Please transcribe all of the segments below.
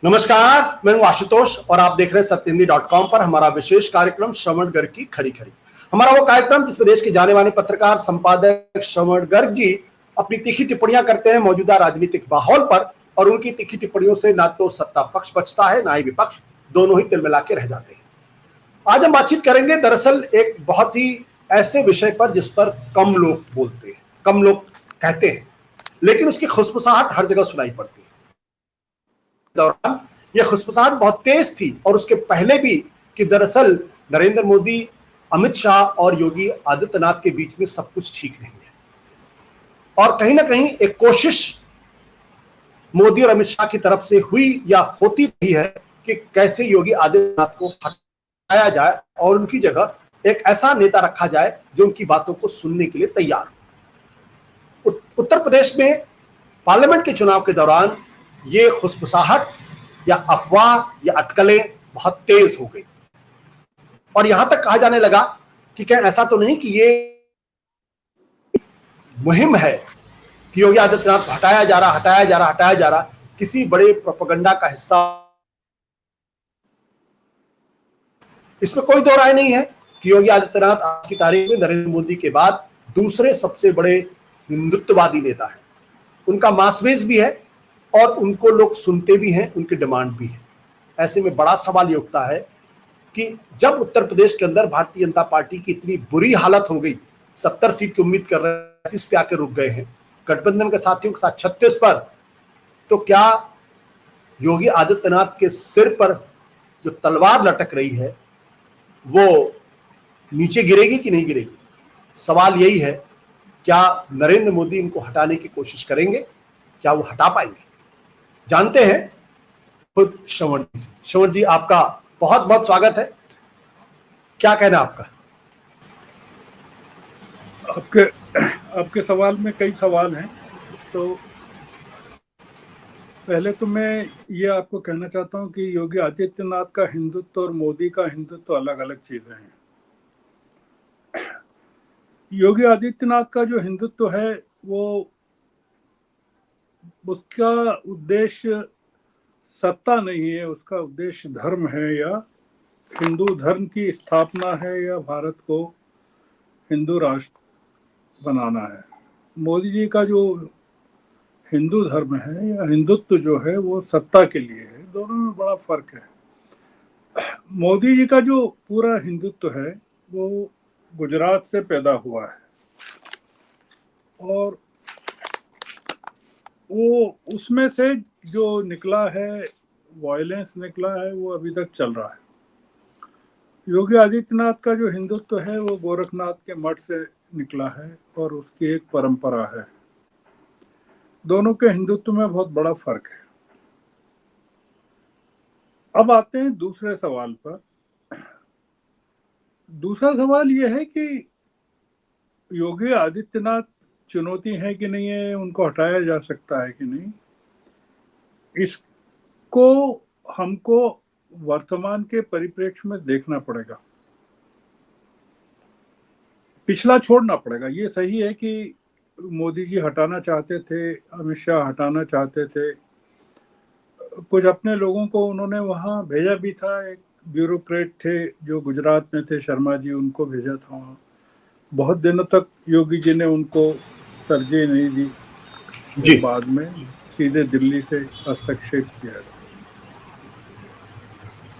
नमस्कार, मैं हूं आशुतोष और आप देख रहे हैं सत्यहिंदी.com पर हमारा विशेष कार्यक्रम श्रवण गर्ग की खरी खरी। हमारा वो कार्यक्रम जिसमें देश के जाने माने पत्रकार संपादक श्रवण गर्ग जी अपनी तीखी टिप्पणियां करते हैं मौजूदा राजनीतिक माहौल पर, और उनकी तीखी टिप्पणियों से ना तो सत्ता पक्ष बचता है ना ही विपक्ष, दोनों ही तिलमिला के रह जाते हैं। आज हम बातचीत करेंगे दरअसल एक बहुत ही ऐसे विषय पर जिस पर कम लोग बोलते हैं, कम लोग कहते हैं, लेकिन उसकी खुशबुसाहट हर जगह सुनाई पड़ती है। दौरान यह खुशबुसाहट बहुत तेज थी और उसके पहले भी कि दरअसल नरेंद्र मोदी, अमित शाह और योगी आदित्यनाथ के बीच में सब कुछ ठीक नहीं है, और कहीं ना कहीं एक कोशिश मोदी और अमित शाह की तरफ से हुई या होती रही है कि कैसे योगी आदित्यनाथ को हटाया जाए और उनकी जगह एक ऐसा नेता रखा जाए जो उनकी बातों को सुनने के लिए तैयार हो। उत्तर प्रदेश में पार्लियामेंट के चुनाव के दौरान ये खुशबुसाहट या अफवाह या अटकलें बहुत तेज हो गई और यहां तक कहा जाने लगा कि क्या ऐसा तो नहीं कि ये मुहिम है कि योगी आदित्यनाथ को हटाया जा रहा, किसी बड़े प्रोपेगेंडा का हिस्सा। इसमें कोई दो राय नहीं है कि योगी आदित्यनाथ आज की तारीख में नरेंद्र मोदी के बाद दूसरे सबसे बड़े हिंदुत्ववादी नेता हैं। उनका मासवेज भी है और उनको लोग सुनते भी हैं, उनकी डिमांड भी है। ऐसे में बड़ा सवाल ये उठता है कि जब उत्तर प्रदेश के अंदर भारतीय जनता पार्टी की इतनी बुरी हालत हो गई, 70 सीट की उम्मीद कर रहे हैं, 30 पे आके रुक गए हैं, गठबंधन के साथियों के साथ 36 पर, तो क्या योगी आदित्यनाथ के सिर पर जो तलवार लटक रही है वो नीचे गिरेगी कि नहीं गिरेगी? सवाल यही है, क्या नरेंद्र मोदी इनको हटाने की कोशिश करेंगे? क्या वो हटा पाएंगे? जानते हैं खुद श्रवण जी से। श्रवण जी, आपका बहुत बहुत स्वागत है। क्या कहना आपका? आपके सवाल में कई सवाल हैं। तो पहले तो मैं ये आपको कहना चाहता हूं कि योगी आदित्यनाथ का हिंदुत्व और मोदी का हिंदुत्व अलग अलग चीजें हैं। योगी आदित्यनाथ का जो हिंदुत्व है वो उसका उद्देश्य सत्ता नहीं है, उसका उद्देश्य धर्म है या हिंदू धर्म की स्थापना है या भारत को हिंदू राष्ट्र बनाना है। मोदी जी का जो हिंदू धर्म है या हिंदुत्व जो है वो सत्ता के लिए है। दोनों में बड़ा फर्क है। मोदी जी का जो पूरा हिंदुत्व है वो गुजरात से पैदा हुआ है और वो उसमें से जो निकला है, वायलेंस निकला है, वो अभी तक चल रहा है। योगी आदित्यनाथ का जो हिंदुत्व है वो गोरखनाथ के मठ से निकला है और उसकी एक परंपरा है। दोनों के हिंदुत्व में बहुत बड़ा फर्क है। अब आते हैं दूसरे सवाल पर। दूसरा सवाल यह है कि योगी आदित्यनाथ चुनौती है कि नहीं है, उनको हटाया जा सकता है कि नहीं। इसको हमको वर्तमान के परिप्रेक्ष्य में देखना पड़ेगा, पिछला छोड़ना पड़ेगा। ये सही है कि मोदी जी हटाना चाहते थे, अमित शाह हटाना चाहते थे, कुछ अपने लोगों को उन्होंने वहां भेजा भी था। एक ब्यूरोक्रेट थे जो गुजरात में थे, शर्मा जी, उनको भेजा था वहां। बहुत दिनों तक योगी जी ने उनको तरजीह नहीं दी और बाद में सीधे दिल्ली से हस्तक्षेप किया।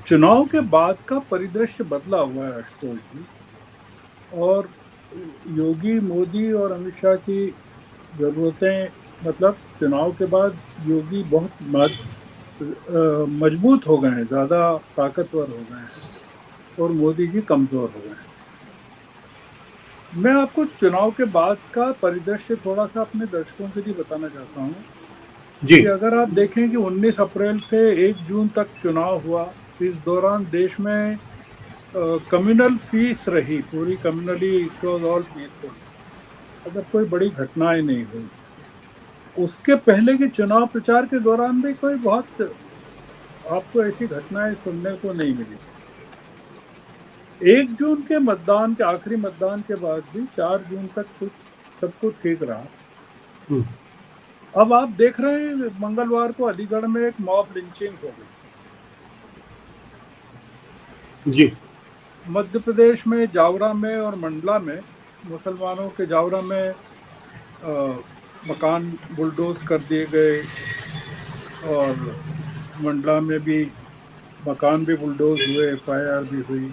चुनाव के बाद का परिदृश्य बदला हुआ है आशुतोष जी, और योगी, मोदी और अमित शाह की जरूरतें, मतलब चुनाव के बाद योगी बहुत मजबूत हो गए हैं, ज्यादा ताकतवर हो गए हैं और मोदी जी कमजोर हो गए हैं। मैं आपको चुनाव के बाद का परिदृश्य थोड़ा सा अपने दर्शकों के लिए बताना चाहता हूँ कि अगर आप देखें कि 19 अप्रैल से 1 जून तक चुनाव हुआ, इस दौरान देश में कम्युनल पीस रही, पूरी communally it was all peaceful. अगर कोई बड़ी घटनाएं नहीं हुई। उसके पहले के चुनाव प्रचार के दौरान भी कोई बहुत आपको ऐसी घटनाएं सुनने को नहीं मिली। 1 जून के मतदान के आखिरी मतदान के बाद भी 4 जून तक कुछ सब कुछ ठीक रहा। अब आप देख रहे हैं मंगलवार को अलीगढ़ में एक मॉब लिंचिंग हो गई। जी। मध्य प्रदेश में जावरा में और मंडला में, मुसलमानों के जावरा में मकान बुलडोज कर दिए गए, और मंडला में भी मकान भी बुलडोज हुए, एफआईआर भी हुई।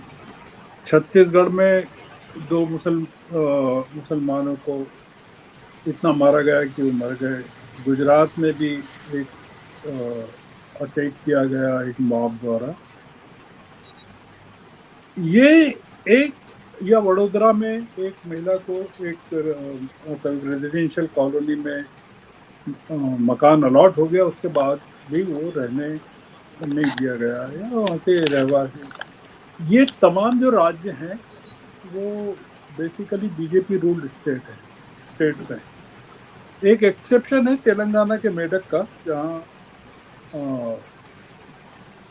छत्तीसगढ़ में दो मुसलमानों को इतना मारा गया कि वो मर गए। गुजरात में भी एक अटैक किया गया एक मॉब द्वारा। ये एक, या वडोदरा में एक महिला को एक मतलब रेजिडेंशियल कॉलोनी में मकान अलॉट हो गया, उसके बाद भी वो रहने नहीं दिया गया, या वहाँ के रहवासी। ये तमाम जो राज्य हैं वो बेसिकली बीजेपी रूल्ड स्टेट्स हैं। एक एक्सेप्शन है तेलंगाना के मेडक का, जहाँ अ,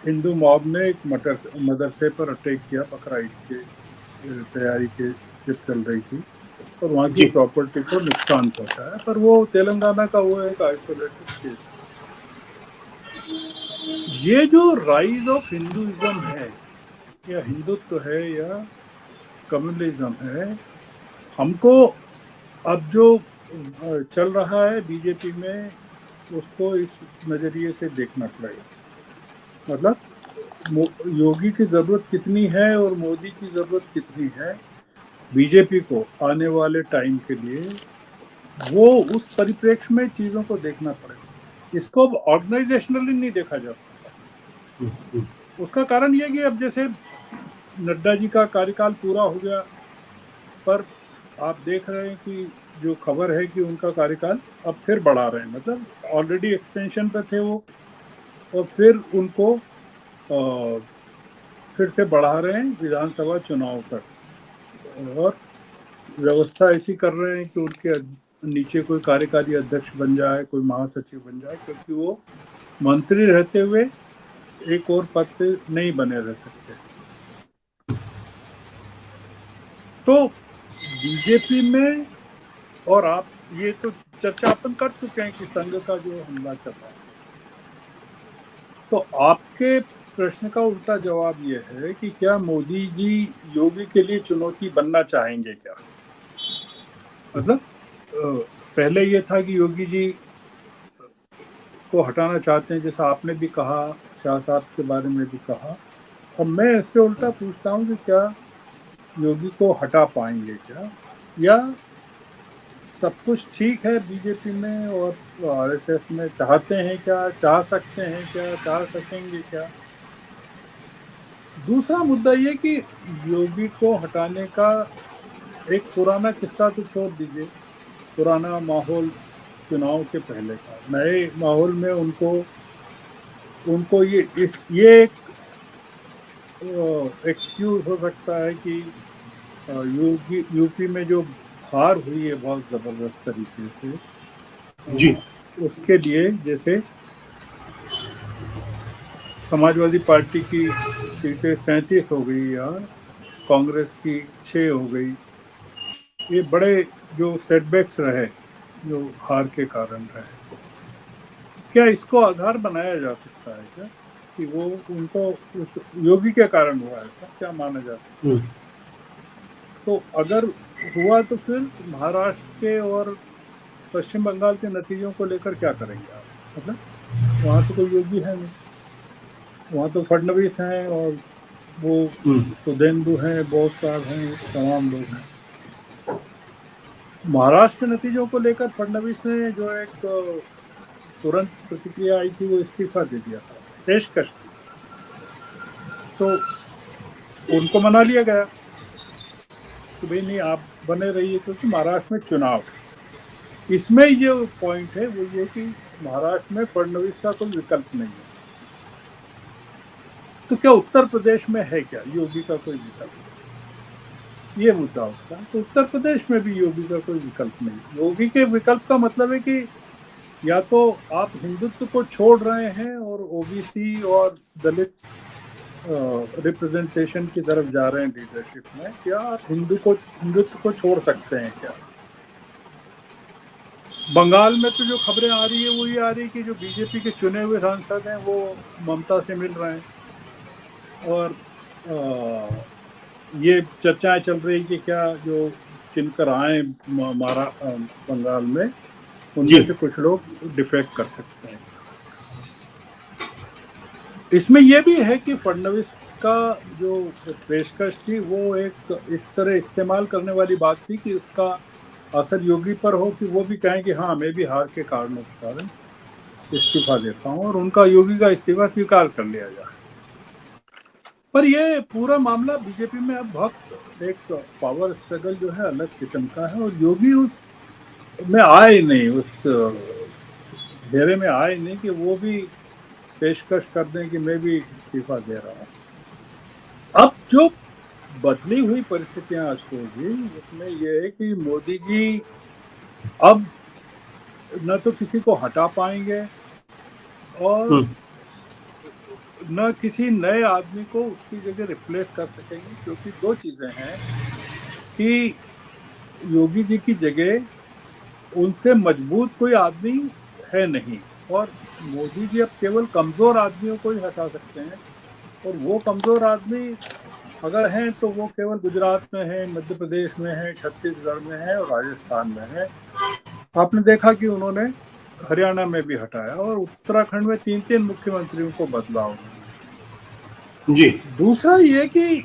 हिंदू मॉब ने एक मदरसे पर अटैक किया बकरा ईद के तैयारी के जब चल रही थी, और वहाँ की जी। प्रॉपर्टी को नुकसान पहुंचा है, पर वो तेलंगाना का वो एक आइसोलेटेड केस। ये जो राइज ऑफ हिंदुइज्म है, या हिंदुत्व है, या कम्युनलिज्म है, हमको अब जो चल रहा है बीजेपी में, उसको इस नजरिए से देखना पड़ेगा। मतलब योगी की जरूरत कितनी है और मोदी की जरूरत कितनी है बीजेपी को आने वाले टाइम के लिए, वो उस परिप्रेक्ष्य में चीजों को देखना पड़ेगा। इसको ऑर्गेनाइजेशनली नहीं देखा जा सकता। उसका कारण ये कि अब जैसे नड्डा जी का कार्यकाल पूरा हो गया, पर आप देख रहे हैं कि जो खबर है कि उनका कार्यकाल अब फिर बढ़ा रहे हैं, मतलब ऑलरेडी एक्सटेंशन पे थे वो, और फिर उनको फिर से बढ़ा रहे हैं विधानसभा चुनाव तक। और व्यवस्था ऐसी कर रहे हैं कि उनके नीचे कोई कार्यकारी अध्यक्ष बन जाए, कोई महासचिव बन जाए, क्योंकि वो मंत्री रहते हुए एक और पद पे नहीं बने रह सकते। तो बीजेपी में, और आप ये तो चर्चा अपन कर चुके हैं कि संघ का जो हमला चल रहा है, तो आपके प्रश्न का उल्टा जवाब ये है कि क्या मोदी जी योगी के लिए चुनौती बनना चाहेंगे क्या? मतलब पहले ये था कि योगी जी को हटाना चाहते हैं, जैसा आपने भी कहा, शाह साहब के बारे में भी कहा। अब मैं इससे उल्टा पूछता हूँ कि क्या योगी को हटा पाएंगे क्या, या सब कुछ ठीक है बीजेपी में और आरएसएस में, चाहते हैं क्या, चाह सकते हैं क्या, चाह सकेंगे क्या? दूसरा मुद्दा ये कि योगी को हटाने का एक पुराना किस्सा तो छोड़ दीजिए, पुराना माहौल चुनाव के पहले का, नए माहौल में उनको उनको ये एक एक्सक्यूज हो सकता है कि योगी यूपी में जो हार हुई है बहुत जबरदस्त तरीके से, जी। उसके लिए, जैसे समाजवादी पार्टी की सीटें 37 हो गई, या कांग्रेस की 6 हो गई, ये बड़े जो सेटबैक्स रहे, जो हार के कारण रहे, क्या इसको आधार बनाया जा सकता है क्या कि वो उनको उस योगी के कारण हुआ, ऐसा क्या माना जा सकता है? तो अगर हुआ तो फिर महाराष्ट्र के और पश्चिम बंगाल के नतीजों को लेकर क्या करेंगे आप? मतलब वहाँ तो कोई योगी है नहीं, वहाँ तो फडणवीस हैं, और वो सुधेंदु हैं, बोस साहब हैं, तमाम लोग हैं। महाराष्ट्र के नतीजों को लेकर फडणवीस ने जो एक तुरंत प्रतिक्रिया आई थी, वो इस्तीफा दे दिया था, पेशकश थी, तो उनको मना लिया गया कि भाई नहीं, आप बने रहिए, क्योंकि महाराष्ट्र में चुनाव है। इसमें जो पॉइंट है वो ये कि महाराष्ट्र में फडणवीस का कोई विकल्प नहीं है। तो क्या उत्तर प्रदेश में है क्या योगी का कोई विकल्प? ये मुद्दा उठता है। तो उत्तर प्रदेश में भी योगी का कोई विकल्प नहीं। योगी के विकल्प का मतलब है कि या तो आप हिंदुत्व को छोड़ रहे हैं और ओबीसी और दलित रिप्रेजेंटेशन की तरफ जा रहे हैं लीडरशिप में, क्या आप हिंदुत्व को छोड़ सकते हैं क्या? बंगाल में तो जो खबरें आ रही है वो ये आ रही है कि जो बीजेपी के चुने हुए सांसद हैं वो ममता से मिल रहे हैं, और ये चर्चाएं चल रही कि क्या जो चुनकर आए बंगाल में, जी। उनमें से कुछ लोग डिफेक्ट कर सकते हैं। इसमें यह भी है कि फडणवीस का जो पेशकश थी वो एक इस तरह इस्तेमाल करने वाली बात थी कि उसका असर योगी पर हो, कि वो भी कहें कि हाँ मैं भी हार के कारणों के कारण इस्तीफा देता हूं, और उनका योगी का इस्तीफा स्वीकार कर लिया जाए। पर ये पूरा मामला बीजेपी में अब बहुत एक पावर स्ट्रगल जो है अलग किस्म का है, और योगी उस में आए नहीं, उस घेरे में आए नहीं कि वो भी पेशकश कर दें कि मैं भी इस्तीफा दे रहा हूँ। अब जो बदली हुई परिस्थितियां आशुतोष जी, उसमें यह है कि मोदी जी अब न तो किसी को हटा पाएंगे, और हम्म। न किसी नए आदमी को उसकी जगह रिप्लेस कर सकेंगे, क्योंकि दो चीजें हैं कि योगी जी की जगह उनसे मजबूत कोई आदमी है नहीं, और मोदी जी अब केवल कमजोर आदमियों को ही हटा सकते हैं, और वो कमजोर आदमी अगर हैं तो वो केवल गुजरात में है, मध्य प्रदेश में है, छत्तीसगढ़ में है और राजस्थान में है। आपने देखा कि उन्होंने हरियाणा में भी हटाया, और उत्तराखंड में 3-3 मुख्यमंत्रियों को बदला उन्होंने। जी। दूसरा ये कि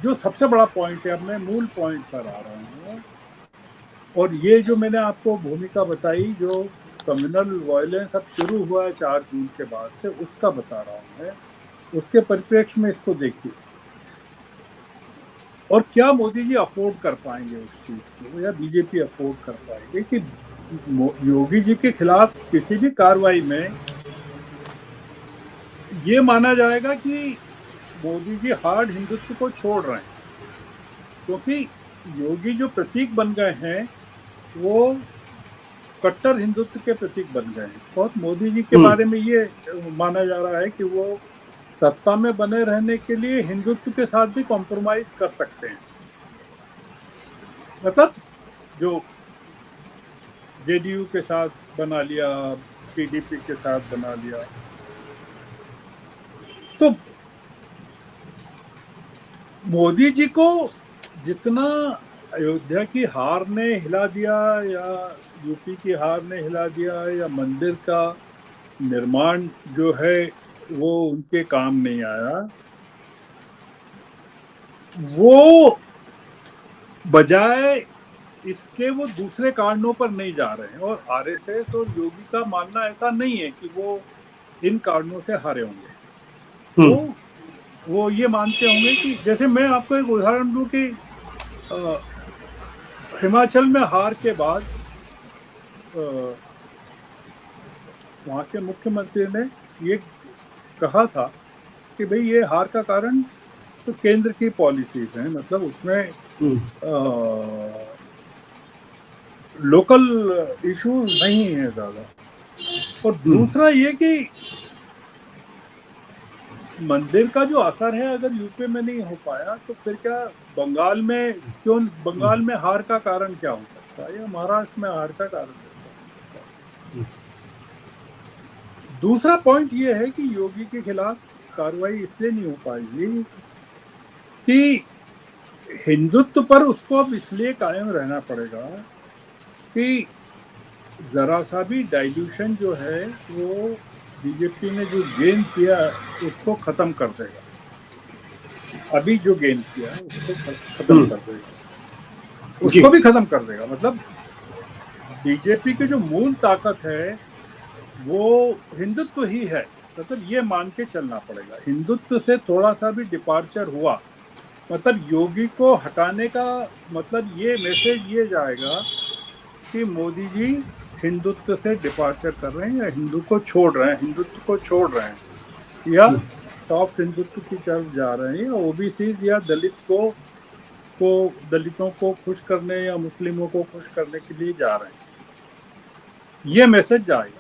जो सबसे बड़ा पॉइंट है, अब मैं मूल पॉइंट पर आ रहा हूँ, और ये जो मैंने आपको भूमिका बताई, जो कम्युनल वायलेंस अब शुरू हुआ है 4 जून के बाद से, उसका बता रहा हूँ मैं। उसके परिप्रेक्ष्य में इसको देखिए, और क्या मोदी जी अफोर्ड कर पाएंगे उस चीज को, या बीजेपी अफोर्ड कर पाएगी कि योगी जी के खिलाफ किसी भी कार्रवाई में ये माना जाएगा कि मोदी जी हार्ड हिंदुत्व को छोड़ रहे हैं, क्योंकि योगी जो प्रतीक बन गए हैं वो कट्टर हिंदुत्व के प्रतीक बन गए हैं, और मोदी जी के हम्म। बारे में ये माना जा रहा है कि वो सत्ता में बने रहने के लिए हिंदुत्व के साथ भी कॉम्प्रोमाइज कर सकते हैं। मतलब जो जेडीयू के साथ बना लिया, पीडीपी के साथ बना लिया, तो मोदी जी को जितना अयोध्या की हार ने हिला दिया, या यूपी की हार ने हिला दिया, या मंदिर का निर्माण जो है वो उनके काम नहीं आया, वो बजाय इसके वो दूसरे कारणों पर नहीं जा रहे हैं, और आरएसएस और योगी का मानना ऐसा नहीं है कि वो इन कारणों से हारे होंगे। हम्म। वो वो ये मानते होंगे कि, जैसे मैं आपको एक उदाहरण दूं कि अ, हिमाचल में हार के बाद अ, वहाँ के मुख्यमंत्री ने ये कहा था कि भाई ये हार का कारण तो केंद्र की पॉलिसीज हैं, मतलब उसमें हम्म। लोकल इश्यूज नहीं है ज्यादा। और हम्म। दूसरा ये कि मंदिर का जो असर है अगर यूपी में नहीं हो पाया, तो फिर क्या बंगाल में, क्यों बंगाल में हार का कारण क्या हो सकता है, या महाराष्ट्र में हार का कारण कैसे हो सकता है। दूसरा पॉइंट ये है कि योगी के खिलाफ कार्रवाई इसलिए नहीं हो पाएगी कि हिंदुत्व पर उसको अब इसलिए कायम रहना पड़ेगा कि जरा सा भी डाइल्यूशन जो है वो बीजेपी ने जो गेन किया उसको खत्म कर देगा। अभी जो गेन किया है उसको खत्म हम्म। कर देगा, जी। उसको भी खत्म कर देगा। मतलब बीजेपी की जो मूल ताकत है वो हिंदुत्व ही है। मतलब ये मान के चलना पड़ेगा, हिंदुत्व से थोड़ा सा भी डिपार्चर हुआ, मतलब योगी को हटाने का मतलब ये मैसेज ये जाएगा कि मोदी जी हिंदुत्व से डिपार्चर कर रहे हैं, या हिंदू को छोड़ रहे हैं, हिंदुत्व को छोड़ रहे हैं, या सॉफ्ट हिंदुत्व की तरफ जा रहे हैं, या ओबीसी या दलितों को खुश करने या मुस्लिमों को खुश करने के लिए जा रहे हैं। ये मैसेज जाएगा।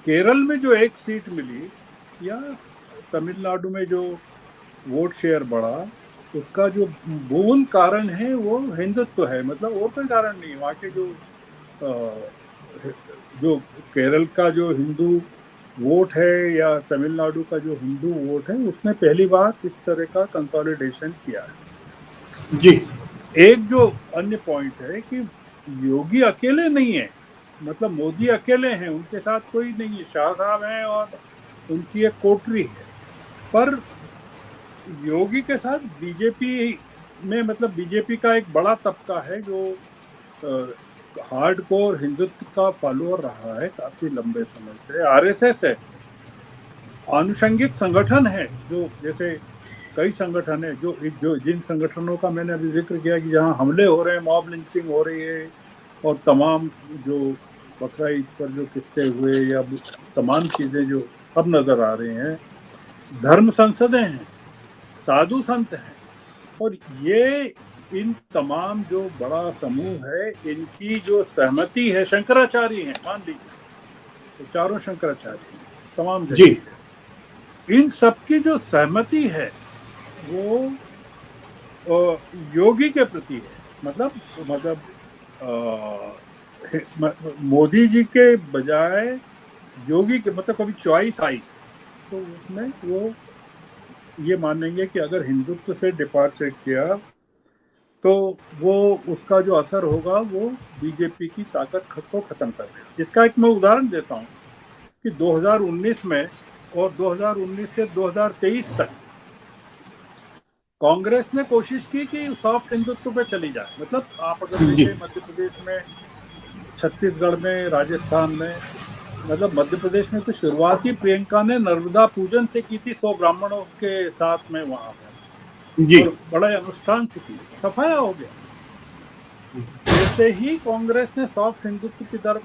केरल में जो एक सीट मिली, या तमिलनाडु में जो वोट शेयर बढ़ा, उसका जो मूल कारण है वो हिंदुत्व है, मतलब और कोई कारण नहीं। वहाँ के जो जो केरल का जो हिंदू वोट है या तमिलनाडु का जो हिंदू वोट है, उसने पहली बार इस तरह का कंसोलिडेशन किया है। जी एक जो अन्य पॉइंट है कि योगी अकेले नहीं है, मतलब मोदी अकेले हैं, उनके साथ कोई नहीं है, शाह साहब हैं और उनकी एक कोटरी है। पर योगी के साथ बीजेपी में, मतलब बीजेपी का एक बड़ा तबका है जो हार्डकोर हिंदुत्व का फॉलोअर रहा है काफी लंबे समय से। आरएसएस है, आनुषंगिक संगठन है, जो जैसे कई संगठन है जो जिन संगठनों का मैंने अभी जिक्र किया कि जहां हमले हो रहे हैं, मॉब लिंचिंग हो रही है, और तमाम जो बकरा ईद पर जो किस्से हुए या तमाम चीजें जो अब नजर आ रही हैं, धर्म संसदें हैं, साधु संत हैं, और ये इन तमाम जो बड़ा समूह है, इनकी जो सहमति है, शंकराचार्य हैं मान लीजिए, तो चारों शंकराचार्य हैं तमाम जी जगह के, इन सबकी जो सहमति है वो योगी के प्रति है। मतलब मोदी जी के बजाय योगी के, मतलब कभी चॉइस आई तो उसमें वो ये मानेंगे कि अगर हिंदुत्व से डिपार्चर किया तो वो उसका जो असर होगा वो बीजेपी की ताकत को खत्म कर देगा। इसका एक मैं उदाहरण देता हूँ कि 2019 में और 2019 से 2023 तक कांग्रेस ने कोशिश की कि सॉफ्ट हिंदुत्व पे चली जाए। मतलब आप अगर जी देखें मध्य प्रदेश में, छत्तीसगढ़ में, राजस्थान में, मतलब मध्य प्रदेश में तो शुरुआती प्रियंका ने नर्मदा पूजन से की थी 100 ब्राह्मणों के साथ में वहां पर, जी और बड़े अनुष्ठान से की, सफाया हो गया। जैसे ही कांग्रेस ने सॉफ्ट हिंदुत्व की तरफ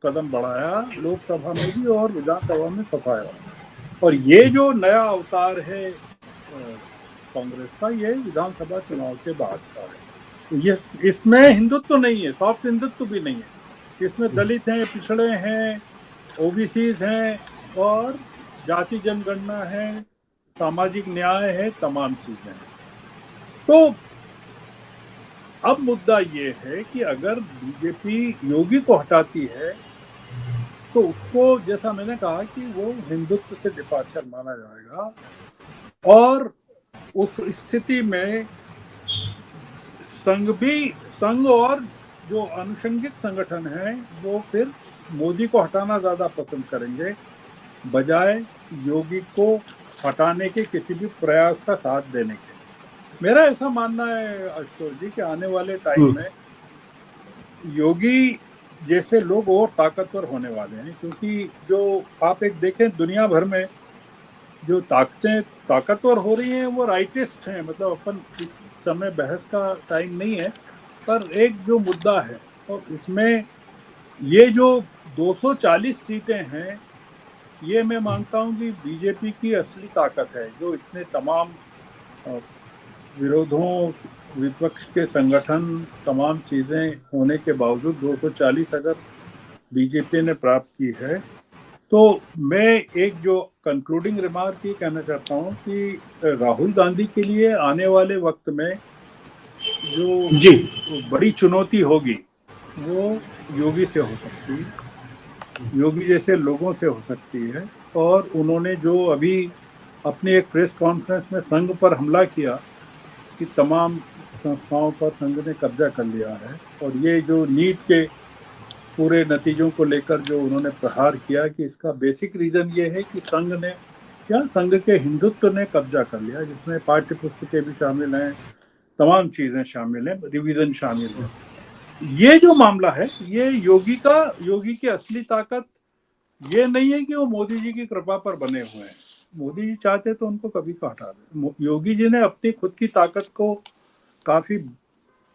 कदम बढ़ाया, लोकसभा में भी और विधानसभा में सफाया। और ये जो नया अवतार है कांग्रेस का, ये विधानसभा चुनाव के बाद का है। ये इसमें हिंदुत्व नहीं है, सॉफ्ट हिंदुत्व भी नहीं है। इसमें दलित हैं, पिछड़े हैं, ओबीसीज हैं, और जाति जनगणना है, सामाजिक न्याय है, तमाम चीजें हैं। तो अब मुद्दा ये है कि अगर बीजेपी योगी को हटाती है तो उसको, जैसा मैंने कहा, कि वो हिंदुत्व से डिपार्चर माना जाएगा, और उस स्थिति में संघ और जो अनुषंगिक संगठन है वो फिर मोदी को हटाना ज्यादा पसंद करेंगे, बजाय योगी को हटाने के किसी भी प्रयास का साथ देने के। मेरा ऐसा मानना है आशुतोष जी कि आने वाले टाइम में योगी जैसे लोग और ताकतवर होने वाले हैं, क्योंकि जो आप एक देखें दुनिया भर में जो ताकतें ताकतवर हो रही हैं वो राइटिस्ट हैं। मतलब अपन इस समय बहस का टाइम नहीं है, पर एक जो मुद्दा है और उसमें ये जो 240 सीटें हैं, ये मैं मानता हूं कि बीजेपी की असली ताकत है। जो इतने तमाम अ, विरोधों, विपक्ष के संगठन, तमाम चीजें होने के बावजूद 240 अगर बीजेपी ने प्राप्त की है, तो मैं एक जो कंक्लूडिंग रिमार्क ये कहना चाहता हूँ कि राहुल गांधी के लिए आने वाले वक्त में जो जी बड़ी चुनौती होगी वो योगी से हो सकती है, योगी जैसे लोगों से हो सकती है। और उन्होंने जो अभी अपनी एक प्रेस कॉन्फ्रेंस में संघ पर हमला किया कि तमाम संस्थाओं पर संघ ने कब्जा कर लिया है, और ये जो नीट के पूरे नतीजों को लेकर जो उन्होंने प्रहार किया, कि इसका बेसिक रीजन ये है कि संघ ने, क्या संघ के हिंदुत्व ने कब्जा कर लिया, जिसमें पाठ्य पुस्तकें भी शामिल हैं, तमाम चीजें शामिल हैं, रिवीजन शामिल है। ये जो मामला है, ये योगी की असली ताकत ये नहीं है कि वो मोदी जी की कृपा पर बने हुए हैं। मोदी जी चाहते तो उनको कभी का हटा दे। योगी जी ने अपनी खुद की ताकत को काफी,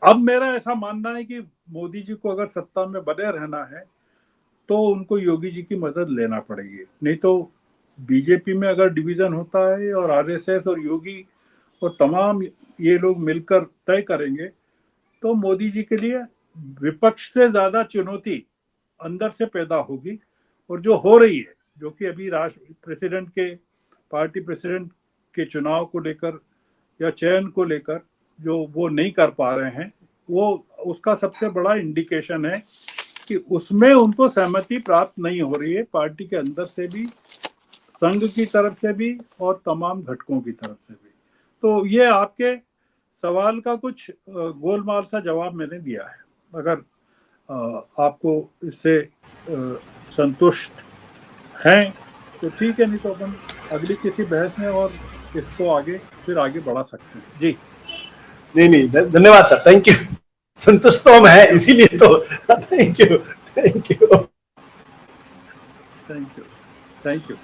अब मेरा ऐसा मानना है कि मोदी जी को अगर सत्ता में बने रहना है तो उनको योगी जी की मदद लेना पड़ेगी। नहीं तो बीजेपी में अगर डिवीजन होता है और आरएसएस और योगी और तमाम ये लोग मिलकर तय करेंगे, तो मोदी जी के लिए विपक्ष से ज्यादा चुनौती अंदर से पैदा होगी। और जो हो रही है, जो कि अभी राष्ट्र प्रेसिडेंट के, पार्टी प्रेसिडेंट के चुनाव को लेकर या चयन को लेकर जो वो नहीं कर पा रहे हैं, वो उसका सबसे बड़ा इंडिकेशन है कि उसमें उनको सहमति प्राप्त नहीं हो रही है, पार्टी के अंदर से भी, संघ की तरफ से भी और तमाम घटकों की तरफ से भी। तो ये आपके सवाल का कुछ गोलमाल सा जवाब मैंने दिया है। अगर आपको इससे संतुष्ट हैं तो ठीक है, नहीं तो अपन अगली किसी बहस में और इसको आगे बढ़ा सकते हैं। जी नहीं, धन्यवाद सर, थैंक यू। संतुष्ट तो हम है, इसीलिए तो थैंक यू। Thank you.